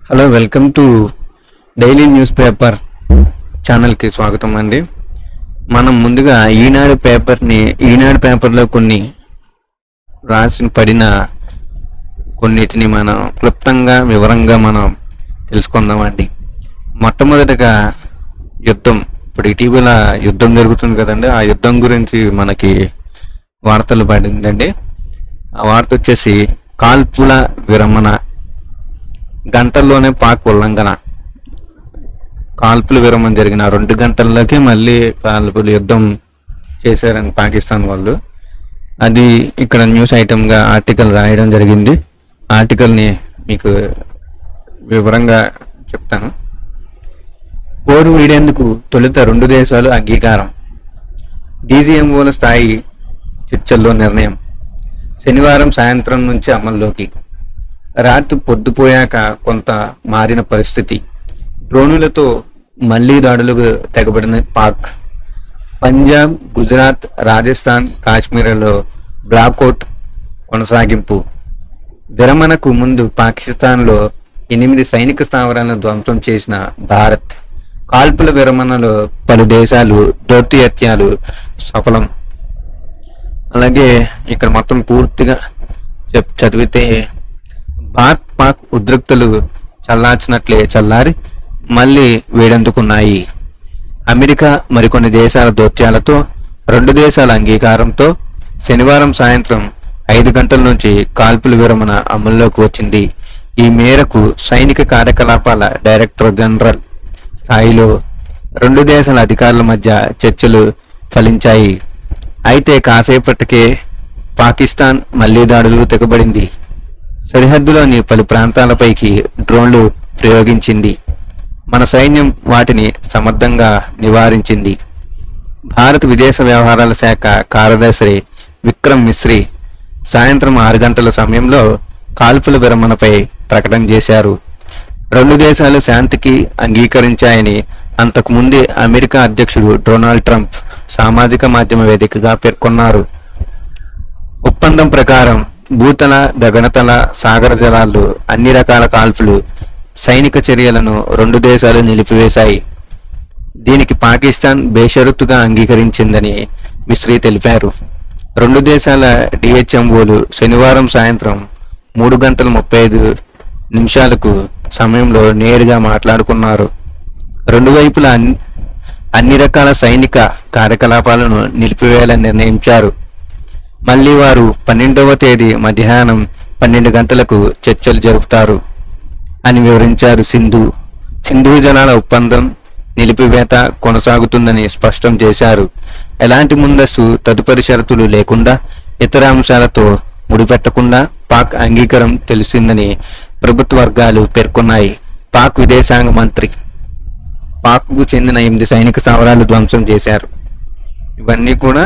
Hello, welcome to daily news paper ఛానల్కి స్వాగతం అండి. మనం ముందుగా ఈనాడు పేపర్లో కొన్ని పడిన కొన్నిటిని మనం క్లుప్తంగా వివరంగా మనం తెలుసుకుందామండి. మొట్టమొదటిగా యుద్ధం. ఇప్పుడు ఇటీవల యుద్ధం జరుగుతుంది కదండి, ఆ యుద్ధం గురించి మనకి వార్తలు పడిందండి. ఆ వార్త వచ్చేసి కాల్పుల విరమణ, గంటల్లోనే పాక్ ఉల్లంఘన. కాల్పుల విరమణ జరిగిన 2 గంటల్లోకి మళ్ళీ కాల్పుల యుద్ధం చేశారని పాకిస్తాన్ వాళ్ళు. అది ఇక్కడ న్యూస్ ఐటమ్గా ఆర్టికల్ రాయడం జరిగింది. ఆర్టికల్ని మీకు వివరంగా చెప్తాను. పోరు వీడేందుకు తొలుత 2 దేశాలు అంగీకారం. డీజీఎంఓల స్థాయి చర్చల్లో నిర్ణయం. శనివారం సాయంత్రం నుంచి అమల్లోకి. రాత్రి పొద్దుపోయాక కొంత మారిన పరిస్థితి. డ్రోనులతో మళ్లీ దాడులకు తెగబడిన పాక్. పంజాబ్, గుజరాత్, రాజస్థాన్, కాశ్మీర్లో బ్లాకౌట్ కొనసాగింపు. విరమణకు ముందు పాకిస్తాన్లో 8 సైనిక స్థావరాలను ధ్వంసం చేసిన భారత్. కాల్పుల విరమణలో పలు దేశాలు దౌత్యత్యాలు సఫలం. అలాగే ఇక్కడ మొత్తం పూర్తిగా చదివితే, భారత్ పాక్ ఉద్రిక్తలు చల్లార్చినట్లే చల్లారి మళ్ళీ వేడెందుకున్నాయి. అమెరికా మరికొన్ని దేశాల దౌత్యాలతో 2 దేశాల అంగీకారంతో శనివారం సాయంత్రం 5 గంటల నుంచి కాల్పుల విరమణ అమల్లోకి వచ్చింది. ఈ మేరకు సైనిక కార్యకలాపాల డైరెక్టర్ జనరల్ స్థాయిలో 2 దేశాల అధికారుల మధ్య చర్చలు ఫలించాయి. అయితే కాసేపటికే పాకిస్తాన్ మళ్లీ దాడులకు తెగబడింది. సరిహద్దులోని పలు ప్రాంతాలపైకి డ్రోన్లు ప్రయోగించింది. మన సైన్యం వాటిని సమర్థంగా నివారించింది. భారత విదేశ వ్యవహారాల శాఖ కార్యదర్శి విక్రమ్ మిశ్రీ సాయంత్రం 6 గంటల సమయంలో కాల్పుల విరమణపై ప్రకటన చేశారు. 2 దేశాలు శాంతికి అంగీకరించాయని అంతకుముందే అమెరికా అధ్యక్షుడు డొనాల్డ్ ట్రంప్ సామాజిక మాధ్యమ వేదికగా పేర్కొన్నారు. ఒప్పందం ప్రకారం భూతల, గగనతల, సాగర జలాల్లో అన్ని రకాల కాల్పులు, సైనిక చర్యలను 2 దేశాలు నిలిపివేశాయి. దీనికి పాకిస్తాన్ బేషరతుగా అంగీకరించిందని మిశ్రీ తెలిపారు. 2 దేశాల డిహెచ్ఎంఓలు శనివారం సాయంత్రం 3 గంటల 35 నిమిషాలకు సమయంలో నేరుగా మాట్లాడుకున్నారు. 2 వైపులా అన్ని రకాల సైనిక కార్యకలాపాలను నిలిపివేయాలని నిర్ణయించారు. మళ్ళీ వారు 12వ తేదీ మధ్యాహ్నం 12 గంటలకు చర్చలు జరుపుతారు అని వివరించారు. సింధు జలాల ఒప్పందం నిలిపివేత కొనసాగుతుందని స్పష్టం చేశారు. ఎలాంటి ముందస్తు తదుపరి షరతులు లేకుండా, ఇతర అంశాలతో ముడిపెట్టకుండా పాక్ అంగీకారం తెలిసిందని ప్రభుత్వ వర్గాలు పేర్కొన్నాయి. పాక్ విదేశాంగ మంత్రి పాక్కు చెందిన 8 సైనిక స్థావరాలు ధ్వంసం చేశారు. ఇవన్నీ కూడా